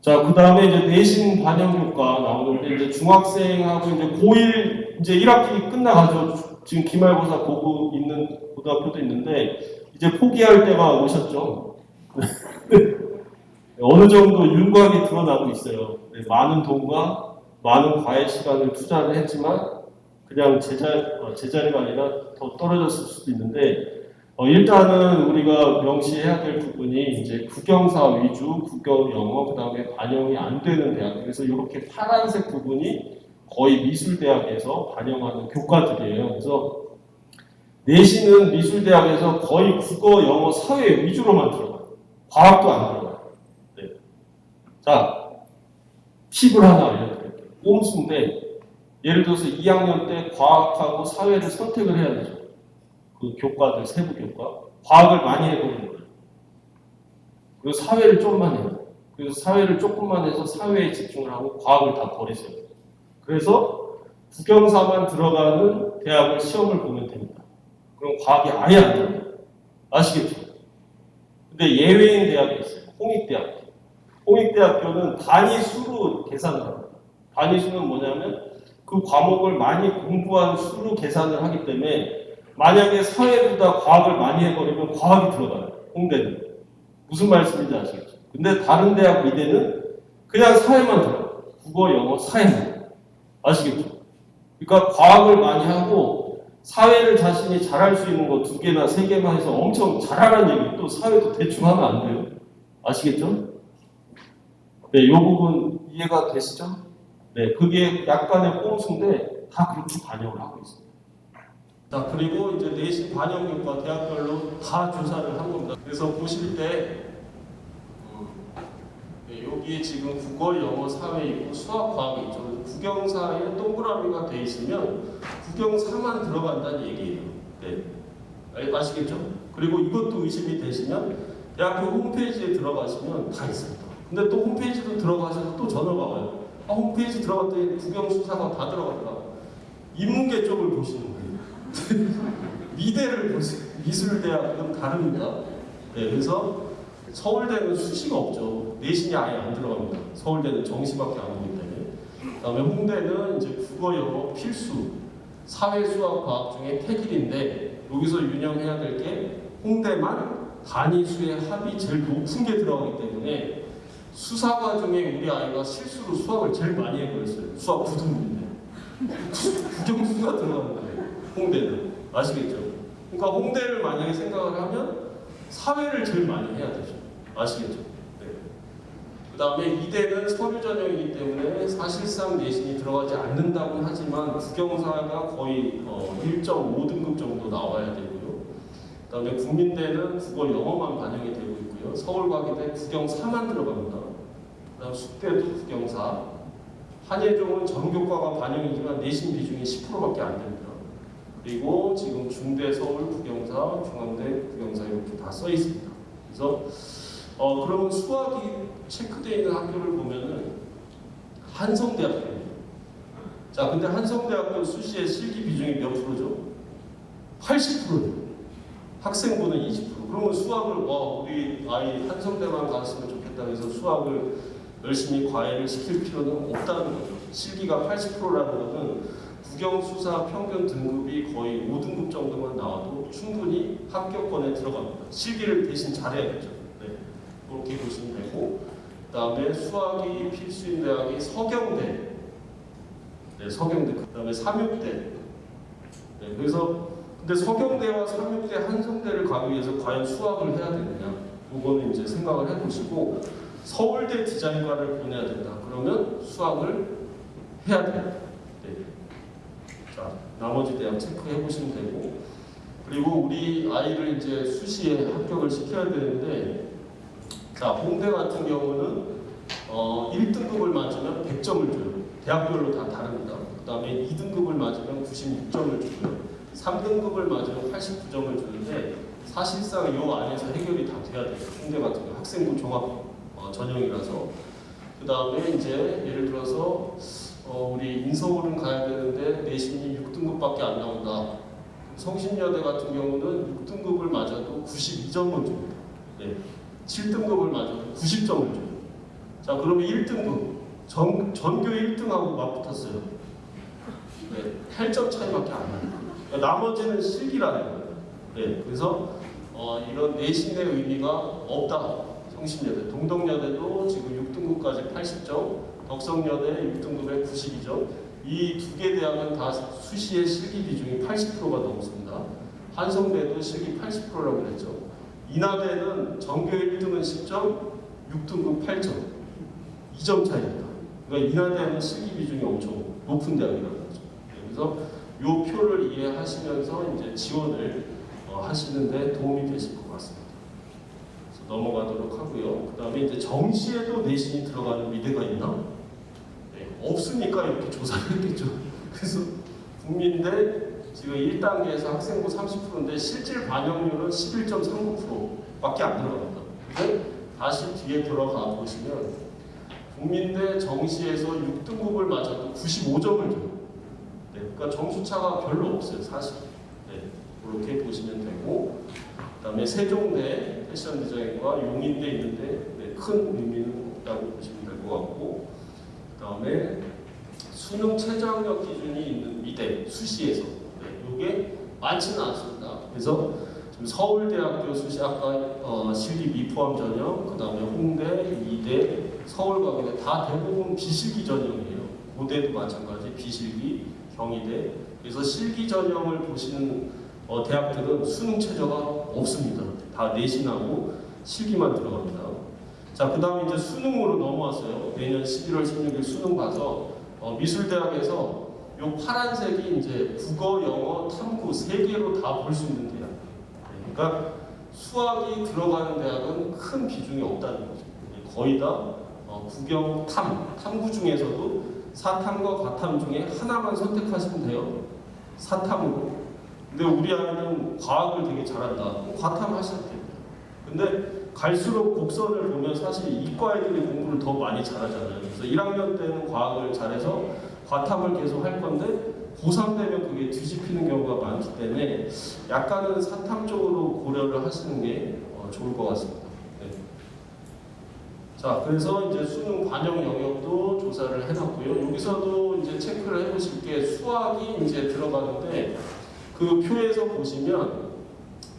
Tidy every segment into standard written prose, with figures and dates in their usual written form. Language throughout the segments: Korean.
자, 그 다음에 이제 내신 반영 효과 나오는데, 이제 중학생하고 이제 고1, 이제 1학기 끝나가죠. 지금 기말고사 보고 있는 고등학교도 있는데, 이제 포기할 때가 오셨죠. 어느 정도 윤곽이 드러나고 있어요. 많은 돈과 많은 과외 시간을 투자를 했지만, 그냥 제자리가 아니라 더 떨어졌을 수도 있는데, 일단은 우리가 명시해야 될 부분이 이제 국영사 위주, 국영 영어, 그 다음에 반영이 안 되는 대학. 그래서 이렇게 파란색 부분이 거의 미술대학에서 반영하는 교과들이에요. 그래서 내신은 미술대학에서 거의 국어, 영어, 사회 위주로만 들어가요. 과학도 안 들어가요. 네. 자, 팁을 하나 알려드릴게요. 꼼수인데, 예를 들어서 2학년 때 과학하고 사회를 선택을 해야 되죠. 그 교과들, 세부 교과. 과학을 많이 해보는 거예요. 그리고 사회를 조금만 해요. 그래서 사회를 조금만 해서 사회에 집중을 하고 과학을 다 버리세요. 그래서 국영사만 들어가는 대학을 시험을 보면 됩니다. 그럼 과학이 아예 안 들어가요. 아시겠죠? 근데 예외인 대학이 있어요. 홍익대학교. 홍익대학교는 단위수로 계산을 합니다. 단위수는 뭐냐면 그 과목을 많이 공부한 수로 계산을 하기 때문에 만약에 사회보다 과학을 많이 해버리면 과학이 들어가요. 홍대는. 무슨 말씀인지 아시겠죠? 근데 다른 대학 미대는 그냥 사회만 들어가요. 국어, 영어, 사회만. 아시겠죠? 그러니까 과학을 많이 하고 사회를 자신이 잘할 수 있는 거 2개나 3개만 해서 엄청 잘하라는 얘기. 또 사회도 대충 하면 안 돼요. 아시겠죠? 네, 이 부분 이해가 되시죠? 네, 그게 약간의 꼼수인데 다 그렇게 반영을 하고 있습니다. 자, 그리고 이제 내신 반영 효과 대학별로 다 조사를 한 겁니다. 그래서 보실 때 네, 여기 지금 국어, 영어, 사회 있고 수학, 과학이 있죠. 국영사에 동그라미가 돼 있으면 국영사만 들어간다는 얘기예요. 네, 아시겠죠? 그리고 이것도 의심이 되시면 대학교 홈페이지에 들어가시면 다 있습니다. 근데 또 홈페이지도 들어가셔서 또 전화가 와요. 홈페이지 들어갔더니 국영수사가 다 들어갔다. 인문계 쪽을 보시는 거예요. 미대를 보세요. 미술대학은 다릅니다. 네, 그래서 서울대는 수시가 없죠. 내신이 아예 안 들어갑니다. 서울대는 정시밖에 안 오기 때문에. 그다음에 홍대는 이제 국어, 영어 필수, 사회, 수학, 과학 중에 택일인데 여기서 유념해야 될 게 홍대만 단위수의 합이 제일 높은 게 들어가기 때문에 수사과 중에 우리 아이가 실수로 수학을 제일 많이 해버렸어요. 수학 9등급인데 국영수가 들어가는 거예요. 홍대는. 아시겠죠? 그러니까 홍대를 만약에 생각을 하면 사회를 제일 많이 해야 되죠. 아시겠죠? 네. 그 다음에 이대는 서류 전형이기 때문에 사실상 내신이 들어가지 않는다고 하지만 국영사가 거의 1.5등급 정도 나와야 되고요. 그 다음에 국민대는 국어 영어만 반영이 되고 있고요. 서울과기대 국영사만 들어갑니다. 그 다음 숙대도 국영사. 한예종은 전교과가 반영이지만 내신 비중이 10%밖에 안 됩니다. 그리고 지금 중대, 서울, 국영사, 중앙대, 국영사 이렇게 다 써 있습니다. 그래서 그러면 수학이 체크되어 있는 학교를 보면은 한성대학교입니다. 자, 근데 한성대학교 수시의 실기 비중이 몇 프로죠? 80%예요. 학생부는 20%. 그러면 수학을 우리 아이 한성대만 갔으면 좋겠다 해서 수학을 열심히 과외를 시킬 필요는 없다는 거죠. 실기가 80%라는 것은 국영수사 평균 등급이 거의 5등급 정도만 나와도 충분히 합격권에 들어갑니다. 실기를 대신 잘해야겠죠. 네, 그렇게 보시면 되고, 그 다음에 수학이 필수인 대학이 서경대, 네, 서경대, 그 다음에 삼육대. 네, 그래서 근데 서경대와 삼육대, 한성대를 가기 위해서 과연 수학을 해야 되느냐? 이거는 이제 생각을 해보시고 서울대 디자인과를 보내야 된다. 그러면 수학을 해야 됩니다. 네. 자, 나머지 대학 체크해 보시면 되고, 그리고 우리 아이를 이제 수시에 합격을 시켜야 되는데, 자, 홍대 같은 경우는 1등급을 맞으면 100점을 줘요. 대학별로 다 다릅니다. 그 다음에 2등급을 맞으면 96점을 주고요. 3등급을 맞으면 89점을 주는데 사실상 이 안에서 해결이 다 돼야 돼요. 홍대 같은 경우 학생부 종합 전형이라서. 그 다음에 이제 예를 들어서 우리 인서울은 가야 되는데 내신이 6등급밖에 안 나온다. 성신여대 같은 경우는 6등급을 맞아도 92점을 줍니다. 네. 7등급을 맞아도 90점을 줘요. 자, 그러면 1등급 전교 1등하고 맞붙었어요. 네, 8점 차이밖에 안 나요. 그러니까 나머지는 실기라는 거예요. 네, 그래서 이런 내신의 의미가 없다. 성신여대, 동덕여대도 지금 6등급까지 80점, 덕성여대 6등급에 92점. 이 두 개 대학은 다 수시의 실기 비중이 80%가 넘습니다. 한성대도 실기 80%라고 그랬죠. 인하대는 전교 1등은 10점, 6등급 8점, 2점 차이입니다. 그러니까 인하대는 실기 비중이 엄청 높은 대학이라는 거죠. 그래서 이 표를 이해하시면서 이제 지원을 하시는데 도움이 되실 것 같습니다. 그래서 넘어가도록 하고요. 그 다음에 이제 정시에도 내신이 들어가는 미대가 있나? 네, 없으니까 이렇게 조사를 했겠죠. 그래서 국민대 지금 1단계에서 학생부 30%인데 실질 반영률은 11.39%밖에 안 들어갑니다. 근데 다시 뒤에 들어가 보시면 국민대 정시에서 6등급을 맞아도 95점을 줘요. 네, 그러니까 점수차가 별로 없어요, 사실. 네, 그렇게 보시면 되고, 그다음에 세종대 패션 디자인과 용인대 있는데 네, 큰 의미는 없다고 보시면 될 것 같고, 그다음에 수능 최저학력 기준이 있는 미대 수시에서 이게 많지는 않습니다. 그래서 지금 서울대학교 수시학과 실기 미포함 전형, 그 다음에 홍대, 이대, 서울과기대 다 대부분 비실기 전형이에요. 고대도 마찬가지 비실기, 경희대. 그래서 실기 전형을 보시는 대학들은 수능 최저가 없습니다. 다 내신하고 실기만 들어갑니다. 자, 그 다음에 이제 수능으로 넘어왔어요. 내년 11월 16일 수능 봐서 미술대학에서 요 파란색이 이제 국어, 영어, 탐구 세 개로 다 볼 수 있는 대학. 그러니까 수학이 들어가는 대학은 큰 비중이 없다는 거죠. 거의 다 국영, 탐구 중에서도 사탐과 과탐 중에 하나만 선택하시면 돼요. 사탐으로. 근데 우리 아이는 과학을 되게 잘한다. 과탐 하셔도 됩니다. 근데 갈수록 곡선을 보면 사실 이과 애들이 공부를 더 많이 잘하잖아요. 그래서 1학년 때는 과학을 잘해서 과탐을 계속 할 건데 고3 되면 그게 뒤집히는 경우가 많기 때문에 약간은 사탐 쪽으로 고려를 하시는 게 좋을 것 같습니다. 네. 자, 그래서 이제 수능 반영 영역도 조사를 해놨고요. 여기서도 이제 체크를 해보실 게 수학이 이제 들어가는데 그 표에서 보시면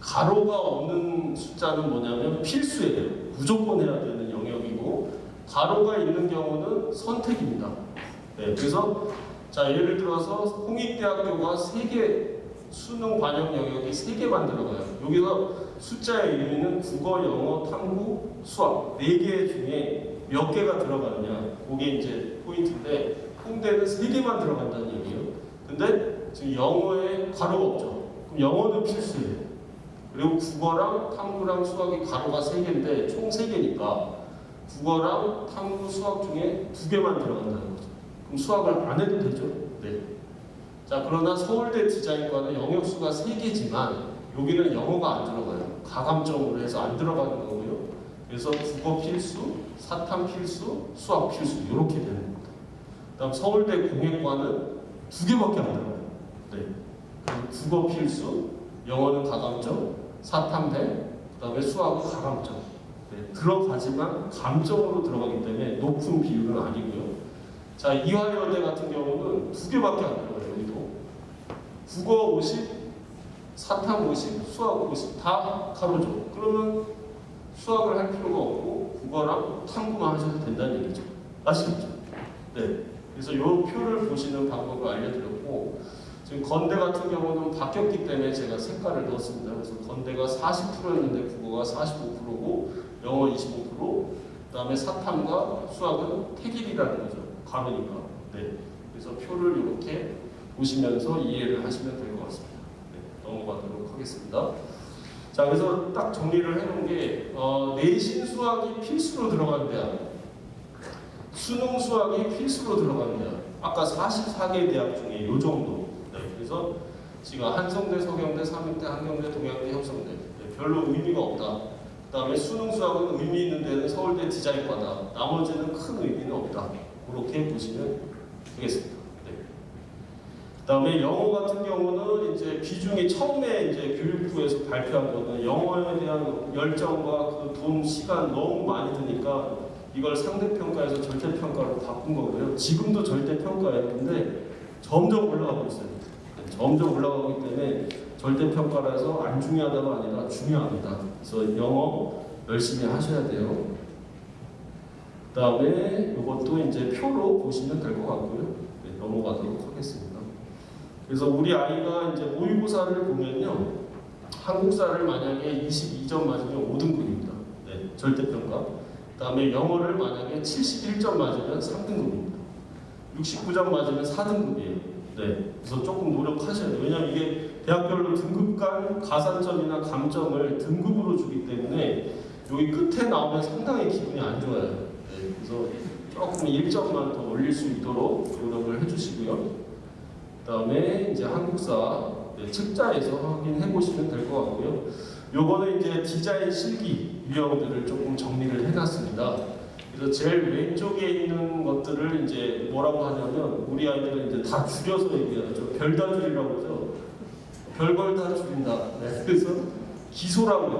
가로가 없는 숫자는 뭐냐면 필수예요. 무조건 해야 되는 영역이고 가로가 있는 경우는 선택입니다. 네, 그래서 자, 예를 들어서 홍익대학교가 3개 수능 반영 영역이 3개만 들어가요. 여기서 숫자의 의미는 국어, 영어, 탐구, 수학 4개 중에 몇 개가 들어가느냐, 그게 이제 포인트인데 홍대는 3개만 들어간다는 얘기예요. 근데 지금 영어에 가로가 없죠. 그럼 영어는 필수예요. 그리고 국어랑 탐구랑 수학이 가로가 3개인데 총 3개니까 국어랑 탐구, 수학 중에 2개만 들어간다는 거죠. 그럼 수학을 안 해도 되죠? 네. 자, 그러나 서울대 디자인과는 영역수가 3개지만 여기는 영어가 안 들어가요. 가감점으로 해서 안 들어가는 거고요. 그래서 국어 필수, 사탐 필수, 수학 필수 이렇게 되는 겁니다. 그다음 서울대 공예과는 2개밖에 안 들어가요. 네. 국어 필수, 영어는 가감점, 사탐대, 그다음에 수학은 가감점. 네. 들어가지만 감점으로 들어가기 때문에 높은 비율은 아니고요. 자, 이화여대 같은 경우는 2개밖에 안 들어가요. 여기도 국어 50, 사탐 50, 수학 50 다 가로죠. 그러면 수학을 할 필요가 없고 국어랑 탐구만 하셔도 된다는 얘기죠. 아시겠죠? 네. 그래서 이 표를 보시는 방법을 알려드렸고, 지금 건대 같은 경우는 바뀌었기 때문에 제가 색깔을 넣었습니다. 그래서 건대가 40%였는데 국어가 45%고 영어 25%, 그다음에 사탐과 수학은 택일이라는 거죠. 가로니까. 네. 그래서 표를 이렇게 보시면서 이해를 하시면 될 것 같습니다. 네. 넘어가도록 하겠습니다. 자, 그래서 딱 정리를 해놓은 게 내신 수학이 필수로 들어가는 대학, 수능 수학이 필수로 들어가는 대학, 아까 44개 대학 중에 이 정도. 네. 그래서 지금 한성대, 서경대, 삼육대, 한경대, 동양대, 혁성대. 네. 별로 의미가 없다. 그 다음에 수능 수학은 의미 있는 데는 서울대 디자인과다. 나머지는 큰 의미는 없다. 그렇게 보시면 되겠습니다. 네. 그다음에 영어 같은 경우는 이제 비중이 처음에 이제 교육부에서 발표한 거는 영어에 대한 열정과 그 돈, 시간 너무 많이 드니까 이걸 상대평가에서 절대평가로 바꾼 거고요. 지금도 절대평가예요. 근데 점점 올라가고 있어요. 점점 올라가기 때문에 절대평가라서 안 중요하다가 아니라 중요합니다. 그래서 영어 열심히 하셔야 돼요. 그 다음에 이것도 이제 표로 보시면 될 것 같고요. 네, 넘어가도록 하겠습니다. 그래서 우리 아이가 이제 모의고사를 보면요, 한국사를 만약에 22점 맞으면 5등급입니다. 네, 절대평가. 그 다음에 영어를 만약에 71점 맞으면 3등급입니다. 69점 맞으면 4등급이에요. 네, 그래서 조금 노력하셔야 돼요. 왜냐하면 이게 대학별로 등급 간 가산점이나 감점을 등급으로 주기 때문에 여기 끝에 나오면 상당히 기분이 안 좋아요. 네, 그래서 조금 1점만 더 올릴 수 있도록 노력을 해주시고요. 그 다음에 이제 한국사 책자에서 확인해 보시면 될 것 같고요. 요거는 이제 디자인 실기 유형들을 조금 정리를 해놨습니다. 그래서 제일 왼쪽에 있는 것들을 이제 뭐라고 하냐면 우리 아이들은 이제 다 줄여서 얘기하죠. 별다줄이라고 하죠. 별걸 다 줄인다. 네, 그래서 기소라고 해요.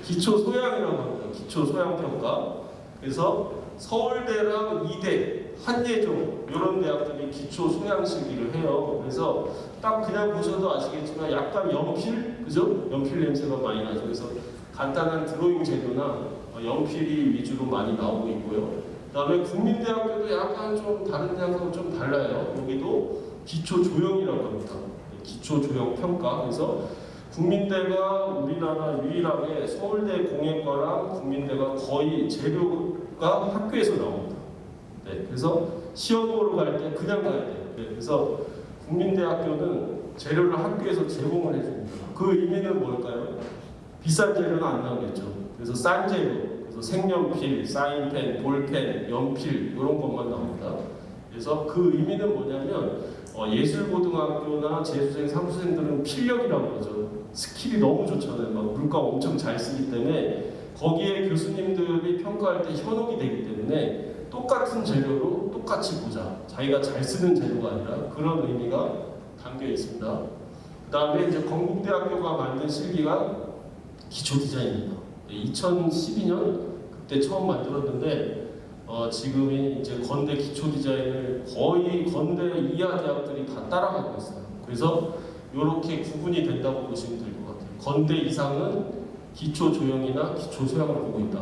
기초 소양이라고 합니다. 기초 소양 평가. 그래서 서울대랑 이대, 한예종 이런 대학들이 기초 소양 실기를 해요. 그래서 딱 그냥 보셔도 아시겠지만 약간 연필, 그죠? 연필 냄새가 많이 나죠. 그래서 간단한 드로잉 재료나 연필이 위주로 많이 나오고 있고요. 그다음에 국민대학교도 약간 좀 다른 대학하고 좀 달라요. 여기도 기초 조형이라고 합니다. 기초 조형 평가. 그래서 국민대가 우리나라 유일하게 서울대 공예과랑 국민대가 거의 재료가 학교에서 나옵니다. 네, 그래서 시험 보러 갈 때 그냥 가야 돼요. 네, 그래서 국민대학교는 재료를 학교에서 제공을 해줍니다. 그 의미는 뭘까요? 비싼 재료는 안 나오겠죠. 그래서 싼 재료, 그래서 색연필, 사인펜, 볼펜, 연필 이런 것만 나옵니다. 그래서 그 의미는 뭐냐면 예술고등학교나 재수생, 삼수생들은 필력이라고 그러죠. 스킬이 너무 좋잖아요. 막 물감 엄청 잘 쓰기 때문에 거기에 교수님들이 평가할 때 현혹이 되기 때문에 똑같은 재료로 똑같이 보자. 자기가 잘 쓰는 재료가 아니라 그런 의미가 담겨 있습니다. 그 다음에 이제 건국대학교가 만든 실기가 기초 디자인입니다. 2012년 그때 처음 만들었는데 지금이 이제 건대 기초 디자인을 거의 건대 이하 대학들이 다 따라가고 있어요. 그래서 이렇게 구분이 된다고 보시면 될 것 같아요. 건대 이상은 기초 조형이나 기초 소양을 보고 있다.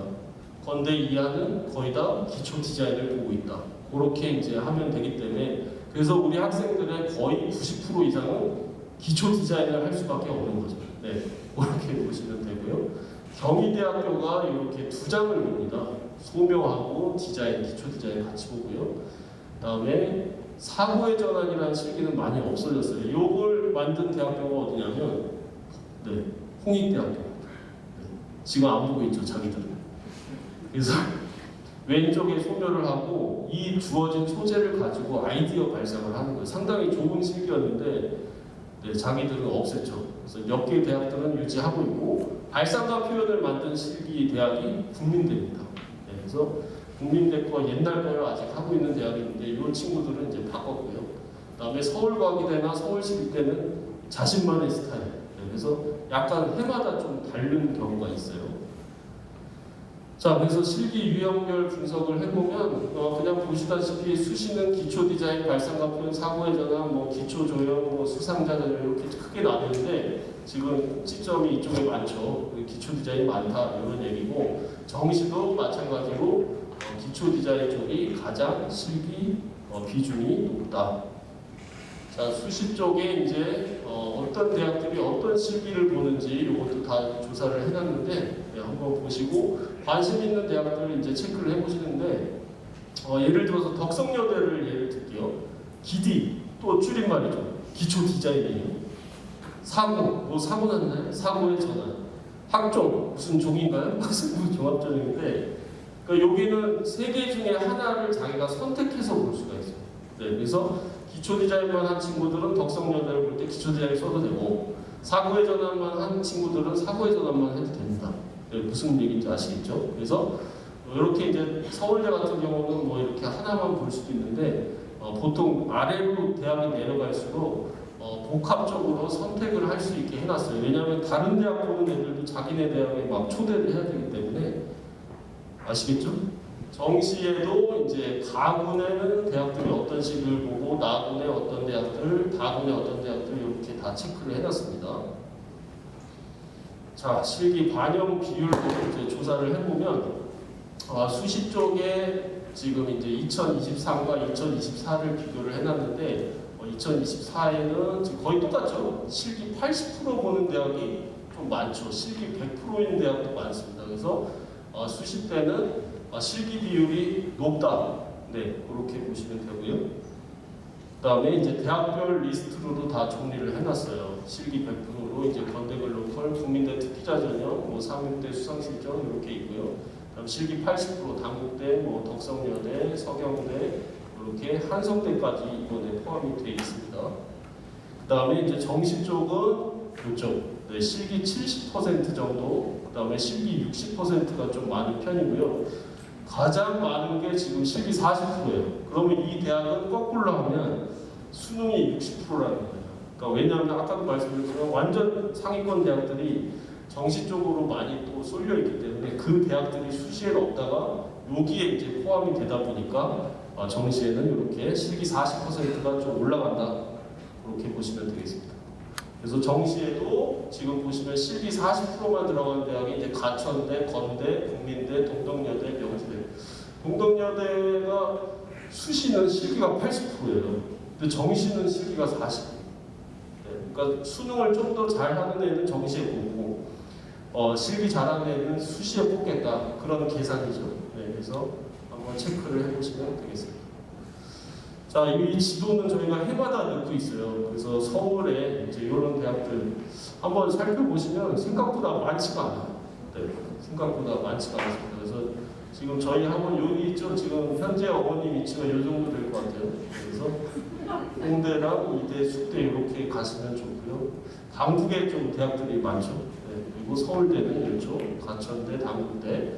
건대 이하는 거의 다 기초 디자인을 보고 있다. 그렇게 이제 하면 되기 때문에 그래서 우리 학생들의 거의 90% 이상은 기초 디자인을 할 수밖에 없는 거죠. 네, 그렇게 보시면 되고요. 경희대학교가 이렇게 두 장을 봅니다. 소묘하고 디자인, 기초 디자인 같이 보고요. 그다음에 사고의 전환이라는 실기는 많이 없어졌어요. 이걸 만든 대학교가 어디냐면 네, 홍익대학교. 네, 지금 안 보고 있죠, 자기들은. 그래서 왼쪽에 소묘를 하고 이 주어진 소재를 가지고 아이디어 발상을 하는 거예요. 상당히 좋은 실기였는데 네, 자기들은 없앴죠. 그래서 몇 개 대학들은 유지하고 있고 발상과 표현을 만든 실기 대학이 국민대입니다. 네, 그래서 국민대 거 옛날 거를 아직 하고 있는 대학이 있는데 이 친구들은 이제 바꿨고요. 그다음에 서울과기대나 서울시립대는 자신만의 스타일. 네, 그래서 약간 해마다 좀 다른 경우가 있어요. 자, 그래서 실기 유형별 분석을 해보면 그냥 보시다시피 수시는 기초 디자인, 발상과 표현, 사고의 전환, 뭐 기초 조형, 수상자 전형 이렇게 크게 나뉘는데 지금 꼭지점이 이쪽에 많죠. 기초 디자인이 많다 이런 얘기고 정시도 마찬가지로 기초 디자인 쪽이 가장 실기 비중이 높다. 자, 수시 쪽에 이제 어떤 대학들이 어떤 실기를 보는지 이것도 다 조사를 해놨는데 네, 한번 보시고 관심 있는 대학들을 이제 체크를 해보시는데 예를 들어서 덕성여대를 예를 들게요. 기디 또 줄임말이죠. 기초 디자인이에요. 사고 뭐 사고 났나요? 사고의 전환. 학종 무슨 종인가요? 무슨 종합전형인데 그러니까 여기는 세 개 중에 하나를 자기가 선택해서 볼 수가 있어요. 네, 그래서 기초 디자인만 한 친구들은 덕성여대를 볼 때 기초 디자인 써도 되고 사고의 전환만 한 친구들은 사고의 전환만 해도 됩니다. 네, 무슨 얘기인지 아시겠죠? 그래서 이렇게 이제 서울대 같은 경우는 뭐 이렇게 하나만 볼 수도 있는데 보통 아래로 대학이 내려갈수록 복합적으로 선택을 할 수 있게 해놨어요. 왜냐하면 다른 대학 보는 애들도 자기네 대학에 막 초대를 해야 되기 때문에 아시겠죠? 정시에도 이제 가군에는 대학들이 어떤 식을 보고 나군에 어떤 대학들, 다군에 어떤 대학들 이렇게 다 체크를 해놨습니다. 자, 실기 반영 비율도 이제 조사를 해보면 수시 쪽에 지금 이제 2023과 2024를 비교를 해놨는데 2024에는 지금 거의 똑같죠. 실기 80% 보는 대학이 좀 많죠. 실기 100%인 대학도 많습니다. 그래서 수시 때는 실기 비율이 높다. 네, 그렇게 보시면 되고요. 그다음에 이제 대학별 리스트로도 다 정리를 해놨어요. 실기 100%로 이제 건대 글로컬, 국민대 특기자 전형, 뭐 상륙대 수상실전 이렇게 있고요. 그다음 실기 80% 단국대, 뭐 덕성여대, 서경대 이렇게 한성대까지 이번에 포함이 되어 있습니다. 그다음에 이제 정시 쪽은 이쪽 네, 실기 70% 정도, 그다음에 실기 60%가 좀 많은 편이고요. 가장 많은 게 지금 실기 40%예요. 그러면 이 대학은 거꾸로 하면 수능이 60%라는 거예요. 그러니까 왜냐하면 아까도 말씀드렸지만 완전 상위권 대학들이 정시 쪽으로 많이 또 쏠려 있기 때문에 그 대학들이 수시에 없다가 여기에 이제 포함이 되다 보니까 정시에는 이렇게 실기 40%가 좀 올라간다. 그렇게 보시면 되겠습니다. 그래서 정시에도 지금 보시면 실기 40%만 들어간 대학이 이제 가천대, 건대, 국민대, 동덕여대, 명지대. 동덕여대가 수시는 실기가 80%예요. 근데 정시는 실기가 40%. 네, 그러니까 수능을 좀 더 잘하는 애는 정시에 보고 실기 잘하는 애는 수시에 뽑겠다. 그런 계산이죠. 네, 그래서 한번 체크를 해보시면 되겠습니다. 자, 이 지도는 저희가 해마다 넣고 있어요. 그래서 서울에 이제 이런 대학들 한번 살펴보시면 생각보다 많지가 않아요. 네, 생각보다 많지가 않습니다. 그래서 지금 저희 학원 여기 있죠. 지금 현재 어머님 위치가 이 정도 될 것 같아요. 그래서 홍대랑 이대, 숙대 이렇게 가시면 좋고요. 강북에 좀 대학들이 많죠. 네, 그리고 서울대는 이쪽 가천대, 단국대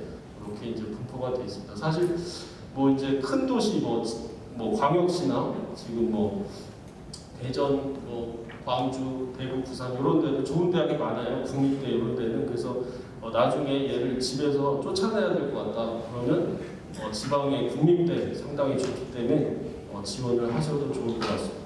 이렇게 이제 분포가 되어 있습니다. 사실 뭐 이제 큰 도시 뭐 광역시나 지금 뭐 대전, 뭐 광주, 대구, 부산 이런 데는 좋은 대학이 많아요. 국립대 이런 데는. 그래서 나중에 얘를 집에서 쫓아내야 될 것 같다. 그러면 지방의 국립대 상당히 좋기 때문에 지원을 하셔도 좋을 것 같습니다.